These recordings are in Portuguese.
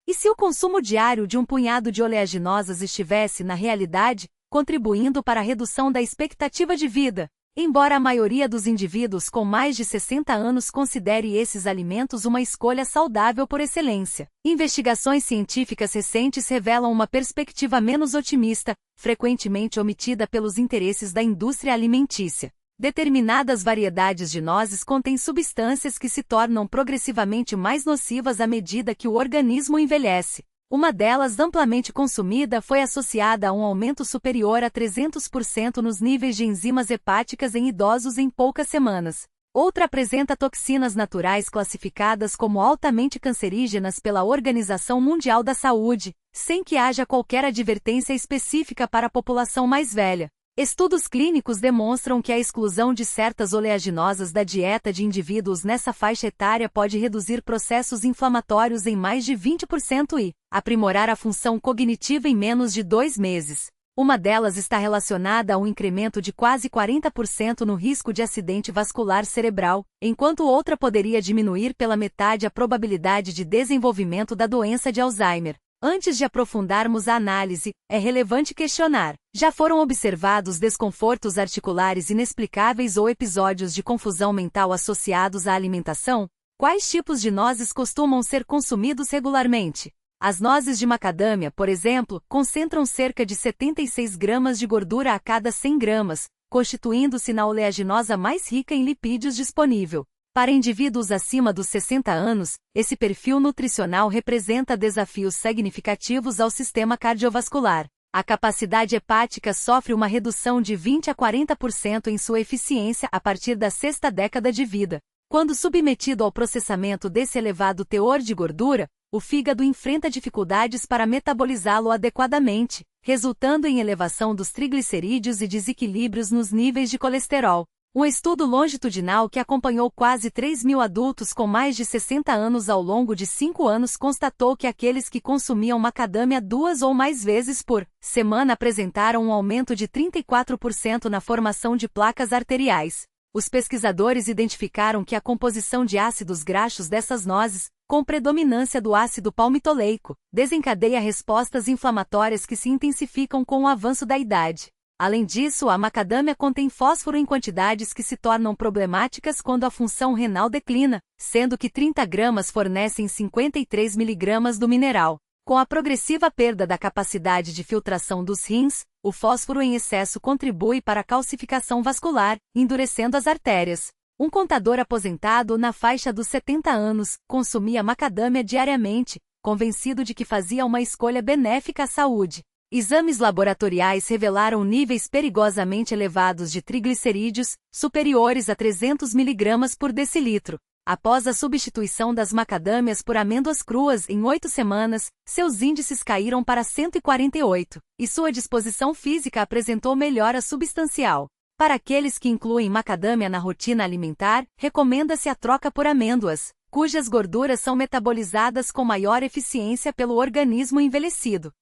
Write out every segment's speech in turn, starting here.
E se o consumo diário de um punhado de oleaginosas estivesse, na realidade, contribuindo para a redução da expectativa de vida? Embora a maioria dos indivíduos com mais de 60 anos considere esses alimentos uma escolha saudável por excelência, investigações científicas recentes revelam uma perspectiva menos otimista, frequentemente omitida pelos interesses da indústria alimentícia. Determinadas variedades de nozes contêm substâncias que se tornam progressivamente mais nocivas à medida que o organismo envelhece. Uma delas, amplamente consumida, foi associada a um aumento superior a 300% nos níveis de enzimas hepáticas em idosos em poucas semanas. Outra apresenta toxinas naturais classificadas como altamente cancerígenas pela Organização Mundial da Saúde, sem que haja qualquer advertência específica para a população mais velha. Estudos clínicos demonstram que a exclusão de certas oleaginosas da dieta de indivíduos nessa faixa etária pode reduzir processos inflamatórios em mais de 20% e aprimorar a função cognitiva em menos de 2 meses. Uma delas está relacionada a um incremento de quase 40% no risco de acidente vascular cerebral, enquanto outra poderia diminuir pela metade a probabilidade de desenvolvimento da doença de Alzheimer. Antes de aprofundarmos a análise, é relevante questionar: já foram observados desconfortos articulares inexplicáveis ou episódios de confusão mental associados à alimentação? Quais tipos de nozes costumam ser consumidos regularmente? As nozes de macadâmia, por exemplo, concentram cerca de 76 gramas de gordura a cada 100 gramas, constituindo-se na oleaginosa mais rica em lipídios disponível. Para indivíduos acima dos 60 anos, esse perfil nutricional representa desafios significativos ao sistema cardiovascular. A capacidade hepática sofre uma redução de 20 a 40% em sua eficiência a partir da sexta década de vida. Quando submetido ao processamento desse elevado teor de gordura, o fígado enfrenta dificuldades para metabolizá-lo adequadamente, resultando em elevação dos triglicerídeos e desequilíbrios nos níveis de colesterol. Um estudo longitudinal que acompanhou quase 3.000 adultos com mais de 60 anos ao longo de 5 anos constatou que aqueles que consumiam macadâmia 2 ou mais vezes por semana apresentaram um aumento de 34% na formação de placas arteriais. Os pesquisadores identificaram que a composição de ácidos graxos dessas nozes, com predominância do ácido palmitoleico, desencadeia respostas inflamatórias que se intensificam com o avanço da idade. Além disso, a macadâmia contém fósforo em quantidades que se tornam problemáticas quando a função renal declina, sendo que 30 gramas fornecem 53 miligramas do mineral. Com a progressiva perda da capacidade de filtração dos rins, o fósforo em excesso contribui para a calcificação vascular, endurecendo as artérias. Um contador aposentado na faixa dos 70 anos consumia macadâmia diariamente, convencido de que fazia uma escolha benéfica à saúde. Exames laboratoriais revelaram níveis perigosamente elevados de triglicerídeos, superiores a 300 mg por decilitro. Após a substituição das macadâmias por amêndoas cruas em 8 semanas, seus índices caíram para 148, e sua disposição física apresentou melhora substancial. Para aqueles que incluem macadâmia na rotina alimentar, recomenda-se a troca por amêndoas, cujas gorduras são metabolizadas com maior eficiência pelo organismo envelhecido.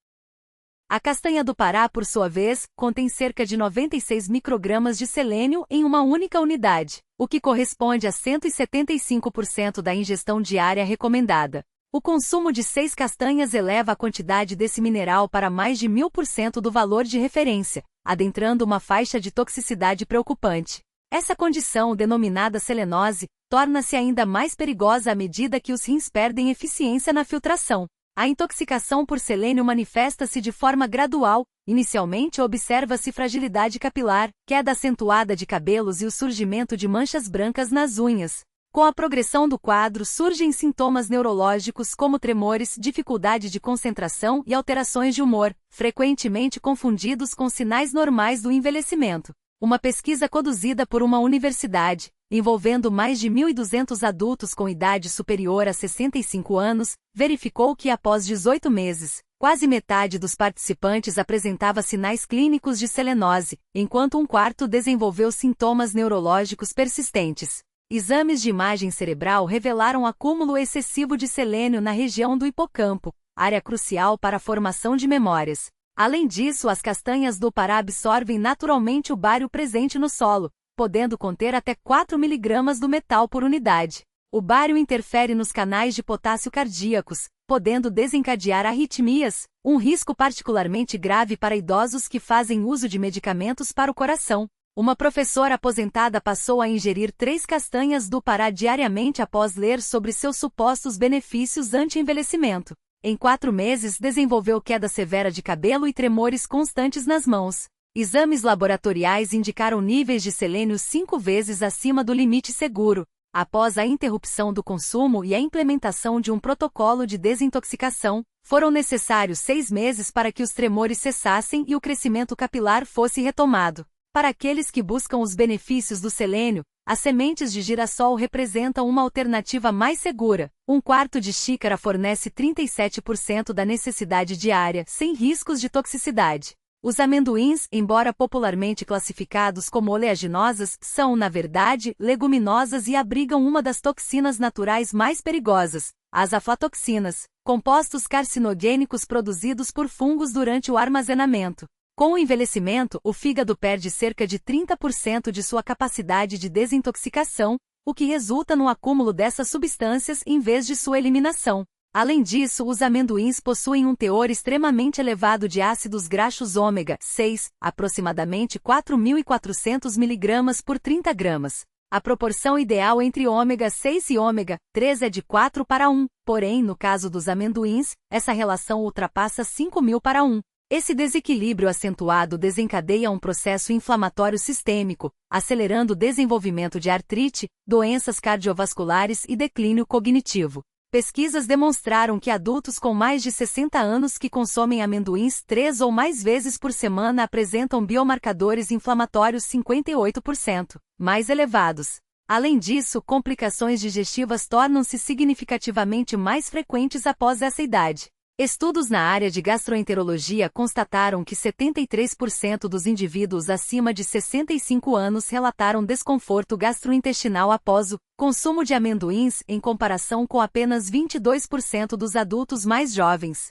A castanha do Pará, por sua vez, contém cerca de 96 microgramas de selênio em uma única unidade, o que corresponde a 175% da ingestão diária recomendada. O consumo de 6 castanhas eleva a quantidade desse mineral para mais de 1000% do valor de referência, adentrando uma faixa de toxicidade preocupante. Essa condição, denominada selenose, torna-se ainda mais perigosa à medida que os rins perdem eficiência na filtração. A intoxicação por selênio manifesta-se de forma gradual. Inicialmente observa-se fragilidade capilar, queda acentuada de cabelos e o surgimento de manchas brancas nas unhas. Com a progressão do quadro surgem sintomas neurológicos como tremores, dificuldade de concentração e alterações de humor, frequentemente confundidos com sinais normais do envelhecimento. Uma pesquisa conduzida por uma universidade, envolvendo mais de 1.200 adultos com idade superior a 65 anos, verificou que após 18 meses, quase metade dos participantes apresentava sinais clínicos de selenose, enquanto um quarto desenvolveu sintomas neurológicos persistentes. Exames de imagem cerebral revelaram acúmulo excessivo de selênio na região do hipocampo, área crucial para a formação de memórias. Além disso, as castanhas do Pará absorvem naturalmente o bário presente no solo, podendo conter até 4 mg do metal por unidade. O bário interfere nos canais de potássio cardíacos, podendo desencadear arritmias, um risco particularmente grave para idosos que fazem uso de medicamentos para o coração. Uma professora aposentada passou a ingerir 3 castanhas do Pará diariamente após ler sobre seus supostos benefícios anti-envelhecimento. Em 4 meses desenvolveu queda severa de cabelo e tremores constantes nas mãos. Exames laboratoriais indicaram níveis de selênio 5 vezes acima do limite seguro. Após a interrupção do consumo e a implementação de um protocolo de desintoxicação, foram necessários 6 meses para que os tremores cessassem e o crescimento capilar fosse retomado. Para aqueles que buscam os benefícios do selênio, as sementes de girassol representam uma alternativa mais segura. 1/4 de xícara fornece 37% da necessidade diária, sem riscos de toxicidade. Os amendoins, embora popularmente classificados como oleaginosas, são, na verdade, leguminosas e abrigam uma das toxinas naturais mais perigosas, as aflatoxinas, compostos carcinogênicos produzidos por fungos durante o armazenamento. Com o envelhecimento, o fígado perde cerca de 30% de sua capacidade de desintoxicação, o que resulta no acúmulo dessas substâncias em vez de sua eliminação. Além disso, os amendoins possuem um teor extremamente elevado de ácidos graxos ômega 6, aproximadamente 4.400 mg por 30 gramas. A proporção ideal entre ômega 6 e ômega 3 é de 4:1, porém, no caso dos amendoins, essa relação ultrapassa 5.000:1. Esse desequilíbrio acentuado desencadeia um processo inflamatório sistêmico, acelerando o desenvolvimento de artrite, doenças cardiovasculares e declínio cognitivo. Pesquisas demonstraram que adultos com mais de 60 anos que consomem amendoins 3 ou mais vezes por semana apresentam biomarcadores inflamatórios 58% mais elevados. Além disso, complicações digestivas tornam-se significativamente mais frequentes após essa idade. Estudos na área de gastroenterologia constataram que 73% dos indivíduos acima de 65 anos relataram desconforto gastrointestinal após o consumo de amendoins, em comparação com apenas 22% dos adultos mais jovens.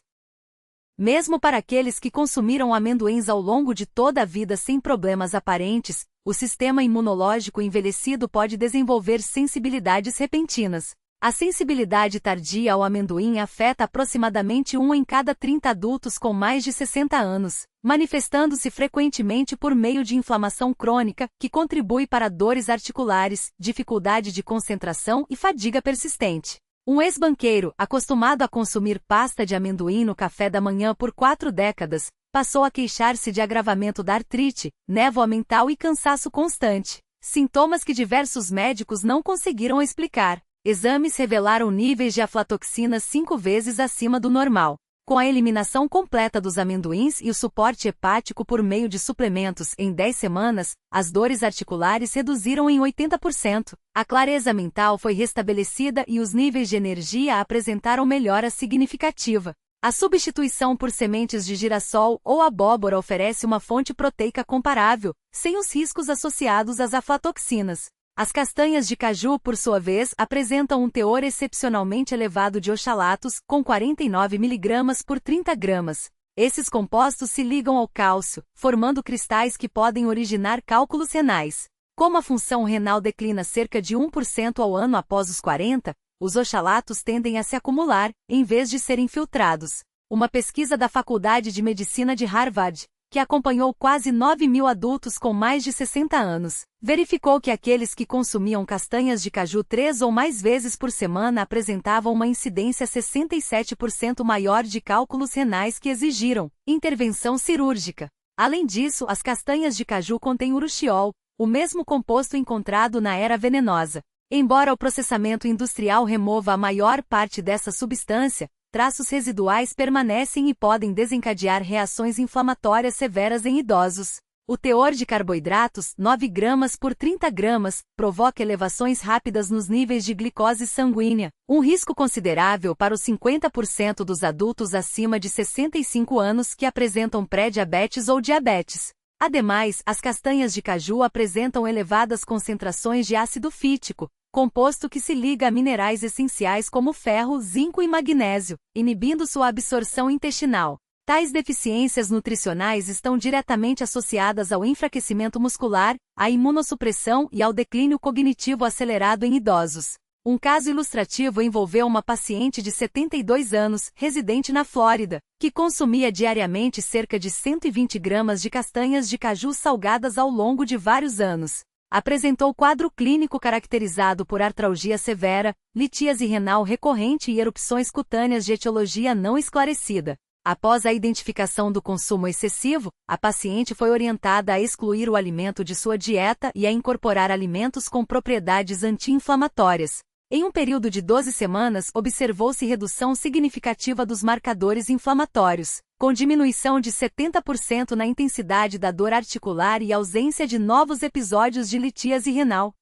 Mesmo para aqueles que consumiram amendoins ao longo de toda a vida sem problemas aparentes, o sistema imunológico envelhecido pode desenvolver sensibilidades repentinas. A sensibilidade tardia ao amendoim afeta aproximadamente 1 em cada 30 adultos com mais de 60 anos, manifestando-se frequentemente por meio de inflamação crônica, que contribui para dores articulares, dificuldade de concentração e fadiga persistente. Um ex-banqueiro, acostumado a consumir pasta de amendoim no café da manhã por 4 décadas, passou a queixar-se de agravamento da artrite, névoa mental e cansaço constante, sintomas que diversos médicos não conseguiram explicar. Exames revelaram níveis de aflatoxinas 5 vezes acima do normal. Com a eliminação completa dos amendoins e o suporte hepático por meio de suplementos em 10 semanas, as dores articulares reduziram em 80%, a clareza mental foi restabelecida e os níveis de energia apresentaram melhora significativa. A substituição por sementes de girassol ou abóbora oferece uma fonte proteica comparável, sem os riscos associados às aflatoxinas. As castanhas de caju, por sua vez, apresentam um teor excepcionalmente elevado de oxalatos, com 49 mg por 30 gramas. Esses compostos se ligam ao cálcio, formando cristais que podem originar cálculos renais. Como a função renal declina cerca de 1% ao ano após os 40, os oxalatos tendem a se acumular, em vez de serem filtrados. Uma pesquisa da Faculdade de Medicina de Harvard, que acompanhou quase 9.000 adultos com mais de 60 anos, verificou que aqueles que consumiam castanhas de caju 3 ou mais vezes por semana apresentavam uma incidência 67% maior de cálculos renais que exigiram intervenção cirúrgica. Além disso, as castanhas de caju contêm urushiol, o mesmo composto encontrado na erva venenosa. Embora o processamento industrial remova a maior parte dessa substância, traços residuais permanecem e podem desencadear reações inflamatórias severas em idosos. O teor de carboidratos, 9 gramas por 30 gramas, provoca elevações rápidas nos níveis de glicose sanguínea, um risco considerável para os 50% dos adultos acima de 65 anos que apresentam pré-diabetes ou diabetes. Ademais, as castanhas de caju apresentam elevadas concentrações de ácido fítico, composto que se liga a minerais essenciais como ferro, zinco e magnésio, inibindo sua absorção intestinal. Tais deficiências nutricionais estão diretamente associadas ao enfraquecimento muscular, à imunossupressão e ao declínio cognitivo acelerado em idosos. Um caso ilustrativo envolveu uma paciente de 72 anos, residente na Flórida, que consumia diariamente cerca de 120 gramas de castanhas de caju salgadas ao longo de vários anos. Apresentou quadro clínico caracterizado por artralgia severa, litíase renal recorrente e erupções cutâneas de etiologia não esclarecida. Após a identificação do consumo excessivo, a paciente foi orientada a excluir o alimento de sua dieta e a incorporar alimentos com propriedades anti-inflamatórias. Em um período de 12 semanas, observou-se redução significativa dos marcadores inflamatórios, com diminuição de 70% na intensidade da dor articular e ausência de novos episódios de litíase renal.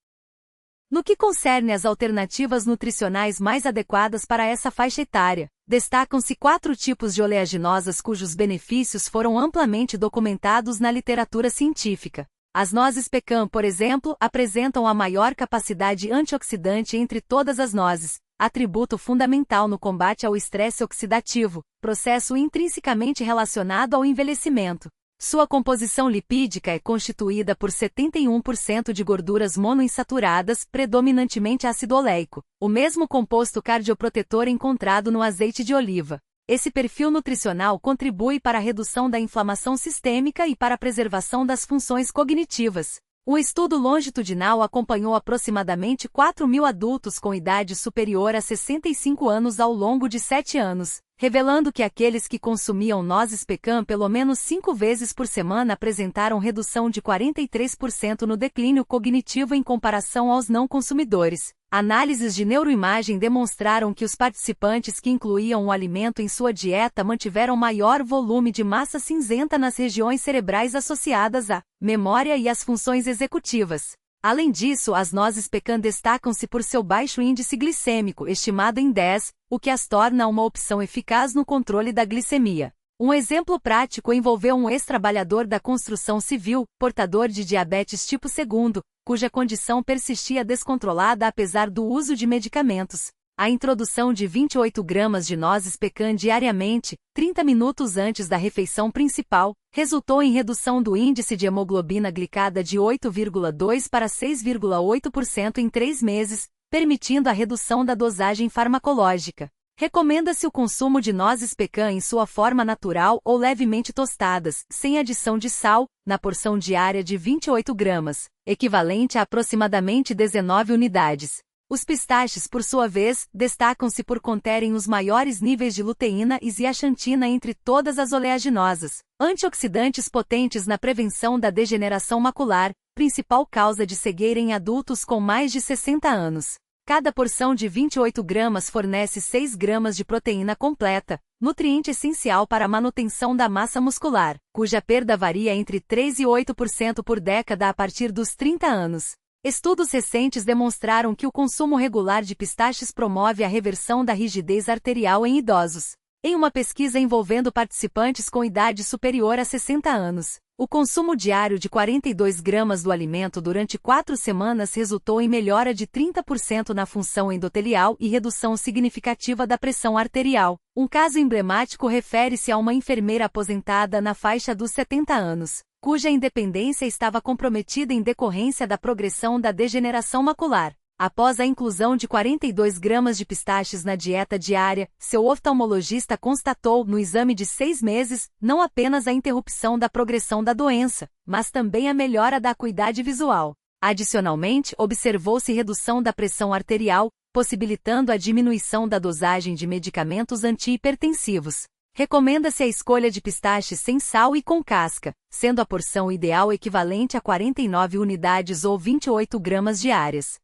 No que concerne às alternativas nutricionais mais adequadas para essa faixa etária, destacam-se 4 tipos de oleaginosas cujos benefícios foram amplamente documentados na literatura científica. As nozes pecan, por exemplo, apresentam a maior capacidade antioxidante entre todas as nozes, atributo fundamental no combate ao estresse oxidativo, processo intrinsecamente relacionado ao envelhecimento. Sua composição lipídica é constituída por 71% de gorduras monoinsaturadas, predominantemente ácido oleico, o mesmo composto cardioprotetor encontrado no azeite de oliva. Esse perfil nutricional contribui para a redução da inflamação sistêmica e para a preservação das funções cognitivas. Um estudo longitudinal acompanhou aproximadamente 4.000 adultos com idade superior a 65 anos ao longo de 7 anos, revelando que aqueles que consumiam nozes pecan pelo menos 5 vezes por semana apresentaram redução de 43% no declínio cognitivo em comparação aos não consumidores. Análises de neuroimagem demonstraram que os participantes que incluíam o alimento em sua dieta mantiveram maior volume de massa cinzenta nas regiões cerebrais associadas à memória e às funções executivas. Além disso, as nozes pecan destacam-se por seu baixo índice glicêmico, estimado em 10, o que as torna uma opção eficaz no controle da glicemia. Um exemplo prático envolveu um ex-trabalhador da construção civil, portador de diabetes tipo 2, cuja condição persistia descontrolada apesar do uso de medicamentos. A introdução de 28 gramas de nozes pecan diariamente, 30 minutos antes da refeição principal, resultou em redução do índice de hemoglobina glicada de 8,2% para 6,8% em 3 meses, permitindo a redução da dosagem farmacológica. Recomenda-se o consumo de nozes pecan em sua forma natural ou levemente tostadas, sem adição de sal, na porção diária de 28 gramas, equivalente a aproximadamente 19 unidades. Os pistaches, por sua vez, destacam-se por conterem os maiores níveis de luteína e zeaxantina entre todas as oleaginosas, antioxidantes potentes na prevenção da degeneração macular, principal causa de cegueira em adultos com mais de 60 anos. Cada porção de 28 gramas fornece 6 gramas de proteína completa, nutriente essencial para a manutenção da massa muscular, cuja perda varia entre 3 e 8% por década a partir dos 30 anos. Estudos recentes demonstraram que o consumo regular de pistaches promove a reversão da rigidez arterial em idosos. Em uma pesquisa envolvendo participantes com idade superior a 60 anos, o consumo diário de 42 gramas do alimento durante 4 semanas resultou em melhora de 30% na função endotelial e redução significativa da pressão arterial. Um caso emblemático refere-se a uma enfermeira aposentada na faixa dos 70 anos, cuja independência estava comprometida em decorrência da progressão da degeneração macular. Após a inclusão de 42 gramas de pistaches na dieta diária, seu oftalmologista constatou, no exame de 6 meses, não apenas a interrupção da progressão da doença, mas também a melhora da acuidade visual. Adicionalmente, observou-se redução da pressão arterial, possibilitando a diminuição da dosagem de medicamentos antihipertensivos. Recomenda-se a escolha de pistaches sem sal e com casca, sendo a porção ideal equivalente a 49 unidades ou 28 gramas diárias.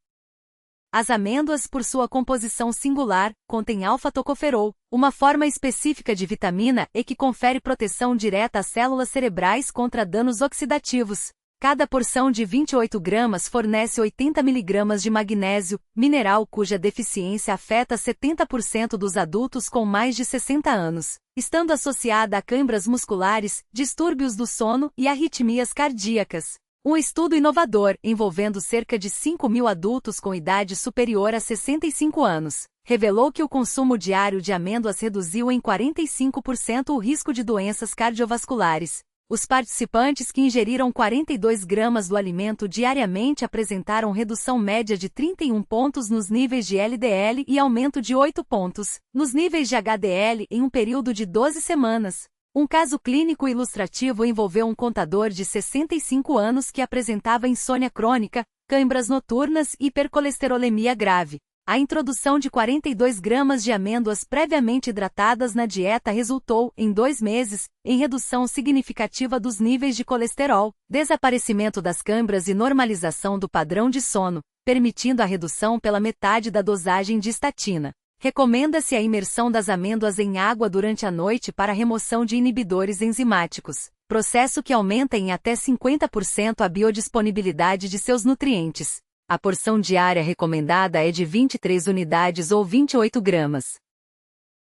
As amêndoas, por sua composição singular, contêm alfa-tocoferol, uma forma específica de vitamina E que confere proteção direta às células cerebrais contra danos oxidativos. Cada porção de 28 gramas fornece 80 mg de magnésio, mineral cuja deficiência afeta 70% dos adultos com mais de 60 anos, estando associada a câimbras musculares, distúrbios do sono e arritmias cardíacas. Um estudo inovador, envolvendo cerca de 5.000 adultos com idade superior a 65 anos, revelou que o consumo diário de amêndoas reduziu em 45% o risco de doenças cardiovasculares. Os participantes que ingeriram 42 gramas do alimento diariamente apresentaram redução média de 31 pontos nos níveis de LDL e aumento de 8 pontos nos níveis de HDL em um período de 12 semanas. Um caso clínico ilustrativo envolveu um contador de 65 anos que apresentava insônia crônica, câimbras noturnas e hipercolesterolemia grave. A introdução de 42 gramas de amêndoas previamente hidratadas na dieta resultou, em 2 meses, em redução significativa dos níveis de colesterol, desaparecimento das câimbras e normalização do padrão de sono, permitindo a redução pela metade da dosagem de estatina. Recomenda-se a imersão das amêndoas em água durante a noite para a remoção de inibidores enzimáticos, processo que aumenta em até 50% a biodisponibilidade de seus nutrientes. A porção diária recomendada é de 23 unidades ou 28 gramas.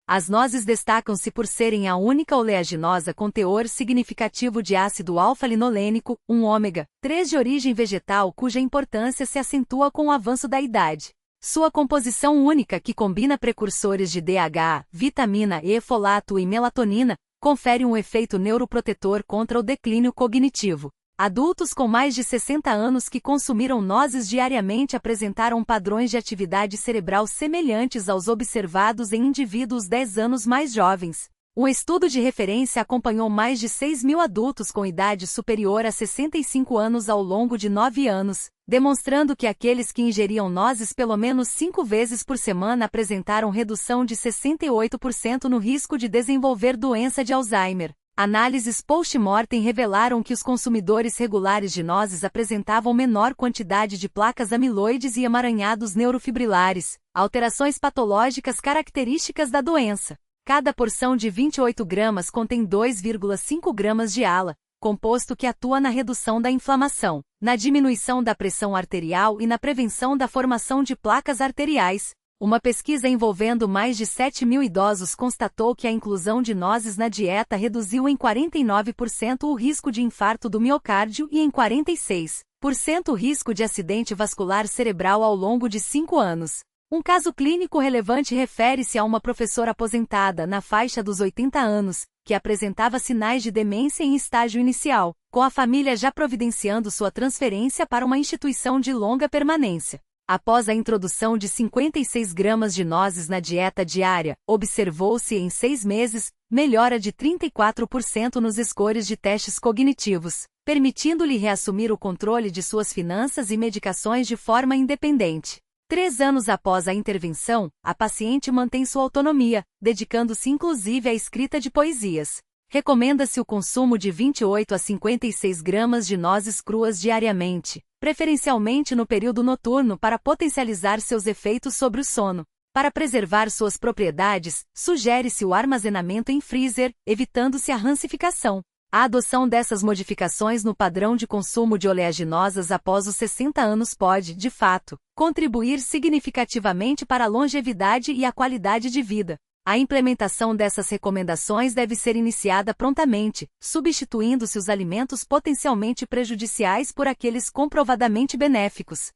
As nozes destacam-se por serem a única oleaginosa com teor significativo de ácido alfa-linolênico, um ômega 3 de origem vegetal cuja importância se acentua com o avanço da idade. Sua composição única que combina precursores de DHA, vitamina E, folato e melatonina, confere um efeito neuroprotetor contra o declínio cognitivo. Adultos com mais de 60 anos que consumiram nozes diariamente apresentaram padrões de atividade cerebral semelhantes aos observados em indivíduos 10 anos mais jovens. Um estudo de referência acompanhou mais de 6.000 adultos com idade superior a 65 anos ao longo de 9 anos, demonstrando que aqueles que ingeriam nozes pelo menos 5 vezes por semana apresentaram redução de 68% no risco de desenvolver doença de Alzheimer. Análises post-mortem revelaram que os consumidores regulares de nozes apresentavam menor quantidade de placas amiloides e emaranhados neurofibrilares, alterações patológicas características da doença. Cada porção de 28 gramas contém 2,5 gramas de ALA, composto que atua na redução da inflamação, na diminuição da pressão arterial e na prevenção da formação de placas arteriais. Uma pesquisa envolvendo mais de 7.000 idosos constatou que a inclusão de nozes na dieta reduziu em 49% o risco de infarto do miocárdio e em 46% o risco de acidente vascular cerebral ao longo de 5 anos. Um caso clínico relevante refere-se a uma professora aposentada na faixa dos 80 anos, que apresentava sinais de demência em estágio inicial, com a família já providenciando sua transferência para uma instituição de longa permanência. Após a introdução de 56 gramas de nozes na dieta diária, observou-se em 6 meses, melhora de 34% nos scores de testes cognitivos, permitindo-lhe reassumir o controle de suas finanças e medicações de forma independente. 3 anos após a intervenção, a paciente mantém sua autonomia, dedicando-se inclusive à escrita de poesias. Recomenda-se o consumo de 28 a 56 gramas de nozes cruas diariamente, preferencialmente no período noturno para potencializar seus efeitos sobre o sono. Para preservar suas propriedades, sugere-se o armazenamento em freezer, evitando-se a rancificação. A adoção dessas modificações no padrão de consumo de oleaginosas após os 60 anos pode, de fato, contribuir significativamente para a longevidade e a qualidade de vida. A implementação dessas recomendações deve ser iniciada prontamente, substituindo-se os alimentos potencialmente prejudiciais por aqueles comprovadamente benéficos.